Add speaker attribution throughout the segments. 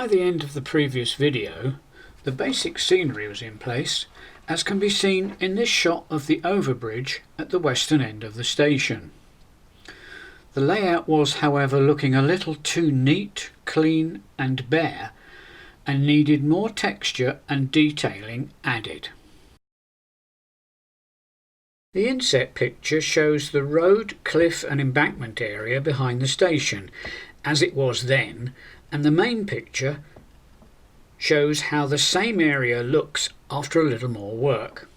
Speaker 1: By the end of the previous video, the basic scenery was in place, as can be seen in this shot of the overbridge at the western end of the station. The layout was, however, looking a little too neat, clean and bare, and needed more texture and detailing added. The inset picture shows the road, cliff and embankment area behind the station, as it was then, and the main picture shows how the same area looks after a little more work.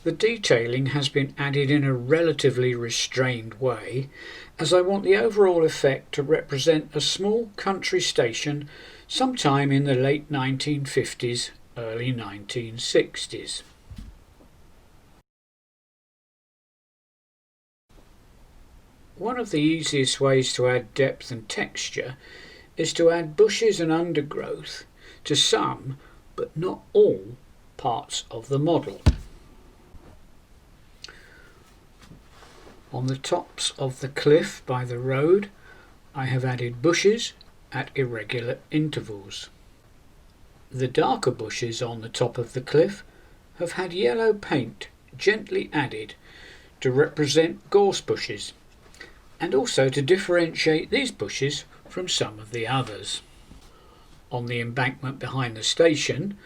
Speaker 1: The detailing has been added in a relatively restrained way, as I want the overall effect to represent a small country station sometime in the late 1950s, early 1960s. One of the easiest ways to add depth and texture is to add bushes and undergrowth to some, but not all, parts of the model. On the tops of the cliff by the road, I have added bushes at irregular intervals. The darker bushes on the top of the cliff have had yellow paint gently added to represent gorse bushes, and also to differentiate these bushes from some of the others. On the embankment behind the station,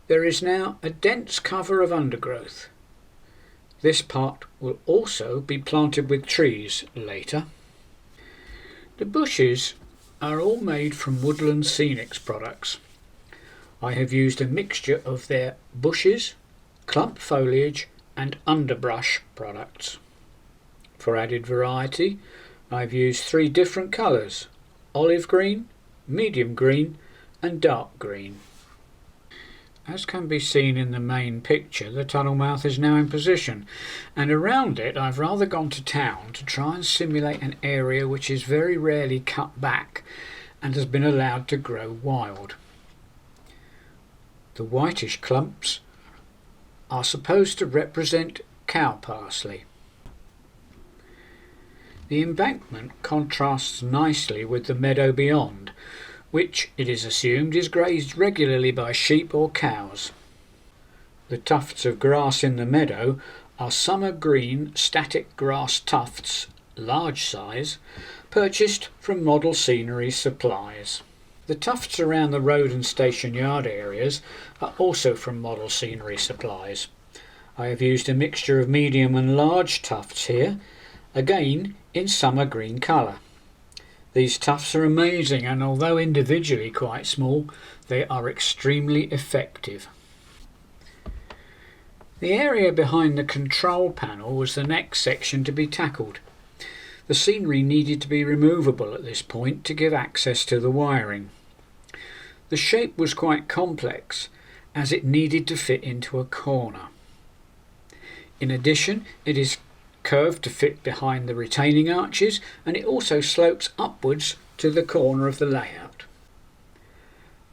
Speaker 1: there is now a dense cover of undergrowth. This part will also be planted with trees later. The bushes are all made from Woodland Scenics products. I have used a mixture of their bushes, clump foliage and underbrush products. For added variety, I've used 3 different colours: olive green, medium green and dark green. As can be seen in the main picture, the tunnel mouth is now in position, and around it I've rather gone to town to try and simulate an area which is very rarely cut back and has been allowed to grow wild. The whitish clumps are supposed to represent cow parsley. The embankment contrasts nicely with the meadow beyond, which it is assumed is grazed regularly by sheep or cows. The tufts of grass in the meadow are summer green static grass tufts, large size, purchased from Model Scenery Supplies. The tufts around the road and station yard areas are also from Model Scenery Supplies. I have used a mixture of medium and large tufts here, again in summer green colour. These tufts are amazing, and although individually quite small, they are extremely effective. The area behind the control panel was the next section to be tackled. The scenery needed to be removable at this point to give access to the wiring. The shape was quite complex, as it needed to fit into a corner. In addition, it is curved to fit behind the retaining arches, and it also slopes upwards to the corner of the layout.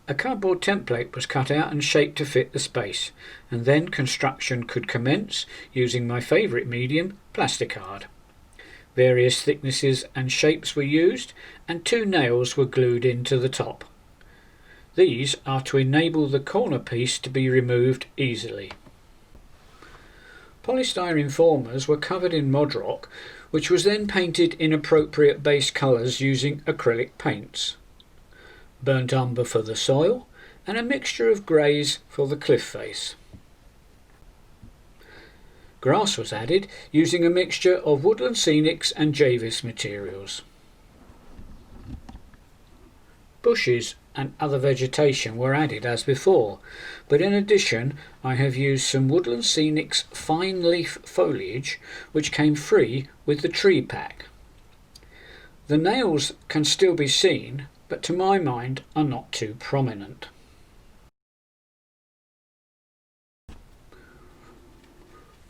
Speaker 1: A cardboard template was cut out and shaped to fit the space, and then construction could commence using my favourite medium, plasticard. Various thicknesses and shapes were used, and 2 nails were glued into the top. These are to enable the corner piece to be removed easily. Polystyrene formers were covered in Modrock, which was then painted in appropriate base colours using acrylic paints. Burnt umber for the soil, and a mixture of greys for the cliff face. Grass was added using a mixture of Woodland Scenics and Javis materials. Bushes and other vegetation were added as before, but in addition I have used some Woodland Scenics fine leaf foliage which came free with the tree pack. The nails can still be seen, but to my mind are not too prominent.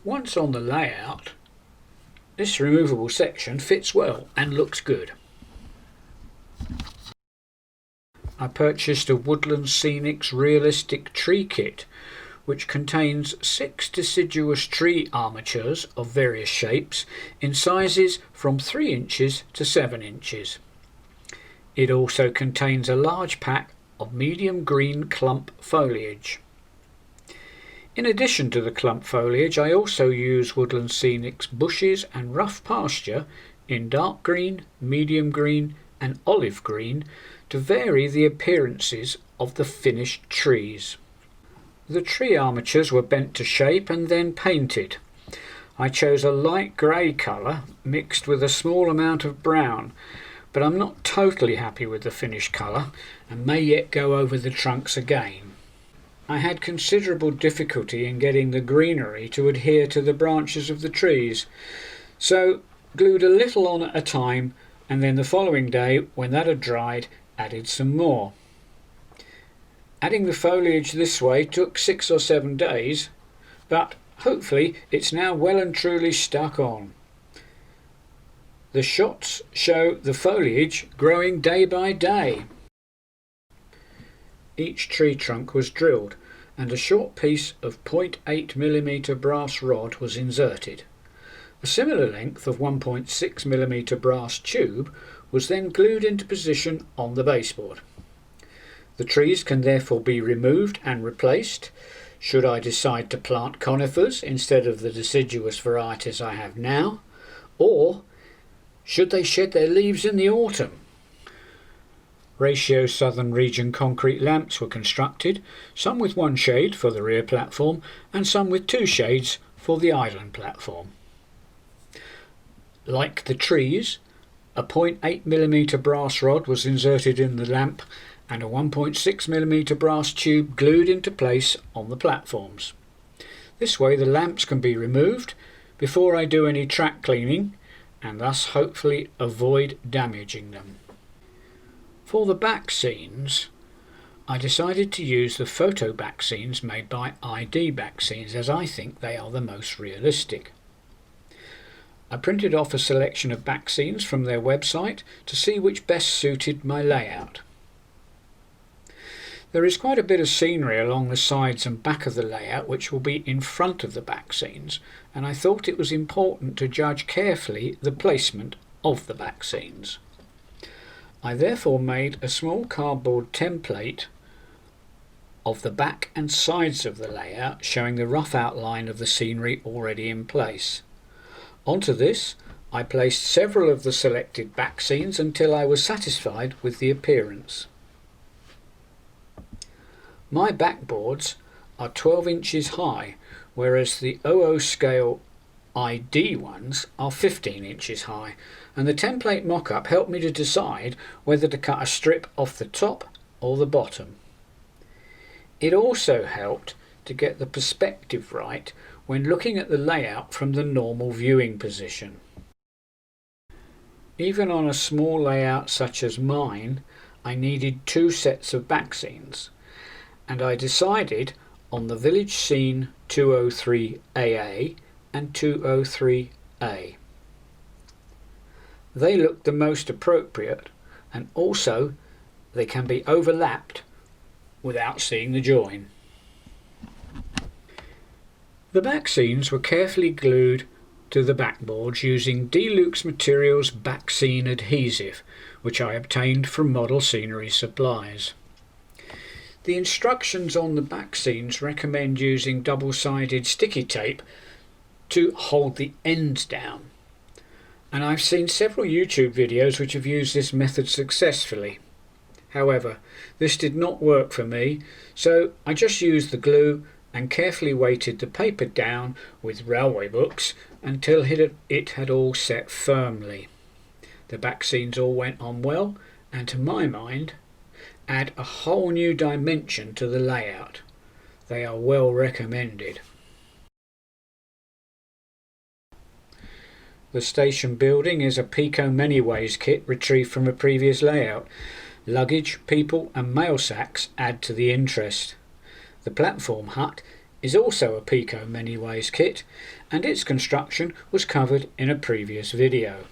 Speaker 1: Once on the layout, this removable section fits well and looks good. I purchased a Woodland Scenics Realistic Tree Kit, which contains 6 deciduous tree armatures of various shapes in sizes from 3 inches to 7 inches. It also contains a large pack of medium green clump foliage. In addition to the clump foliage, I also use Woodland Scenic's bushes and rough pasture in dark green, medium green and olive green to vary the appearances of the finished trees. The tree armatures were bent to shape and then painted. I chose a light grey colour mixed with a small amount of brown, but I'm not totally happy with the finished colour and may yet go over the trunks again. I had considerable difficulty in getting the greenery to adhere to the branches of the trees, so glued a little on at a time, and then the following day, when that had dried, added some more. Adding the foliage this way took 6 or 7 days, but hopefully it's now well and truly stuck on. The shots show the foliage growing day by day. Each tree trunk was drilled and a short piece of 0.8mm brass rod was inserted. A similar length of 1.6mm brass tube was then glued into position on the baseboard. The trees can therefore be removed and replaced should I decide to plant conifers instead of the deciduous varieties I have now, or should they shed their leaves in the autumn. Ratio Southern Region concrete lamps were constructed, some with 1 shade for the rear platform and some with 2 shades for the island platform. Like the trees, a 0.8mm brass rod was inserted in the lamp and a 1.6mm brass tube glued into place on the platforms. This way the lamps can be removed before I do any track cleaning and thus hopefully avoid damaging them. For the back scenes, I decided to use the photo back scenes made by ID Backscenes as I think they are the most realistic. I printed off a selection of back scenes from their website to see which best suited my layout. There is quite a bit of scenery along the sides and back of the layout which will be in front of the back scenes, and I thought it was important to judge carefully the placement of the back scenes. I therefore made a small cardboard template of the back and sides of the layout showing the rough outline of the scenery already in place. Onto this I placed several of the selected back scenes until I was satisfied with the appearance. My backboards are 12 inches high, whereas the 00 scale ID ones are 15 inches high, and the template mock-up helped me to decide whether to cut a strip off the top or the bottom. It also helped to get the perspective right when looking at the layout from the normal viewing position. Even on a small layout such as mine, I needed 2 sets of back scenes, and I decided on the Village Scene 203AA and 203A. They look the most appropriate, and also they can be overlapped without seeing the join. The back scenes were carefully glued to the backboards using Deluxe Materials Backscene adhesive, which I obtained from Model Scenery Supplies. The instructions on the back scenes recommend using double-sided sticky tape to hold the ends down, and I've seen several YouTube videos which have used this method successfully. However, this did not work for me, so I just used the glue and carefully weighted the paper down with railway books until it had all set firmly. The back scenes all went on well, and to my mind add a whole new dimension to the layout. They are well recommended. The station building is a Pico Many Ways kit retrieved from a previous layout. Luggage, people and mail sacks add to the interest. The platform hut is also a Pico Many Ways kit, and its construction was covered in a previous video.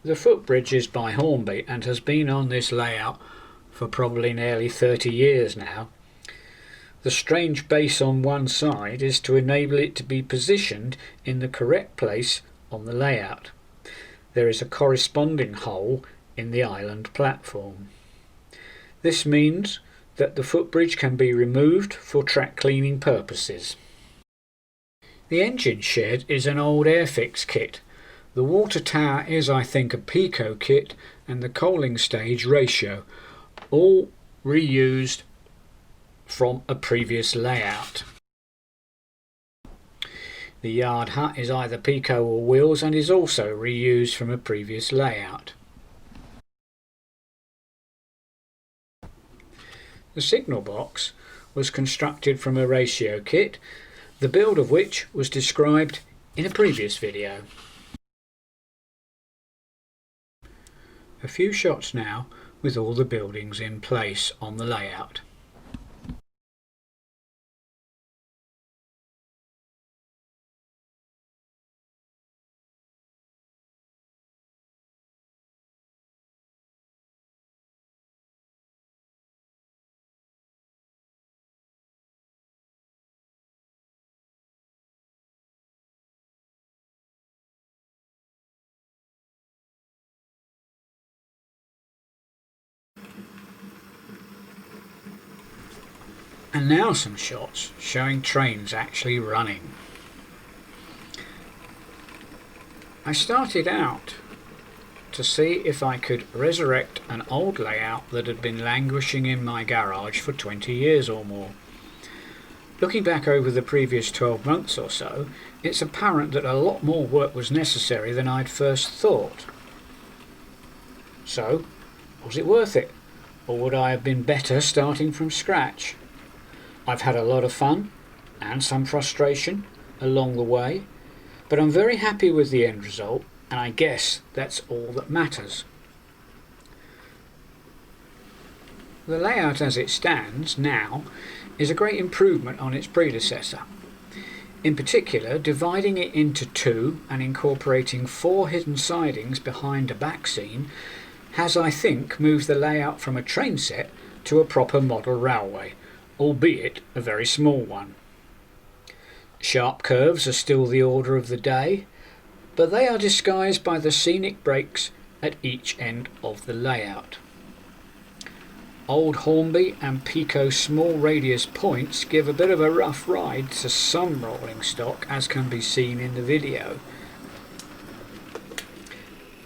Speaker 1: The footbridge is by Hornby and has been on this layout for probably nearly 30 years now. The strange base on one side is to enable it to be positioned in the correct place on the layout. There is a corresponding hole in the island platform. This means that the footbridge can be removed for track cleaning purposes. The engine shed is an old Airfix kit. The water tower is, I think, a Pico kit, and the coaling stage ratio, all reused from a previous layout. The yard hut is either Pico or wheels and is also reused from a previous layout. The signal box was constructed from a ratio kit, the build of which was described in a previous video. A few shots now with all the buildings in place on the layout. And now some shots showing trains actually running. I started out to see if I could resurrect an old layout that had been languishing in my garage for 20 years or more. Looking back over the previous 12 months or so, it's apparent that a lot more work was necessary than I'd first thought. So, was it worth it? Or would I have been better starting from scratch? I've had a lot of fun and some frustration along the way, but I'm very happy with the end result, and I guess that's all that matters. The layout as it stands now is a great improvement on its predecessor. In particular, dividing it into two and incorporating 4 hidden sidings behind a backscene has, I think, moved the layout from a train set to a proper model railway, albeit a very small one. Sharp curves are still the order of the day, but they are disguised by the scenic breaks at each end of the layout. Old Hornby and Pico small radius points give a bit of a rough ride to some rolling stock, as can be seen in the video.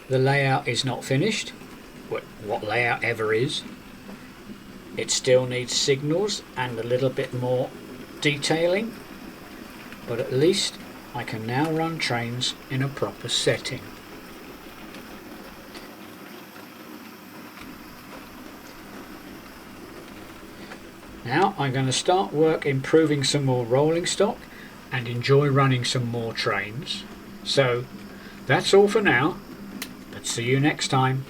Speaker 1: The layout is not finished. What layout ever is? It still needs signals and a little bit more detailing, but at least I can now run trains in a proper setting. Now I'm going to start work improving some more rolling stock and enjoy running some more trains. So that's all for now, but see you next time.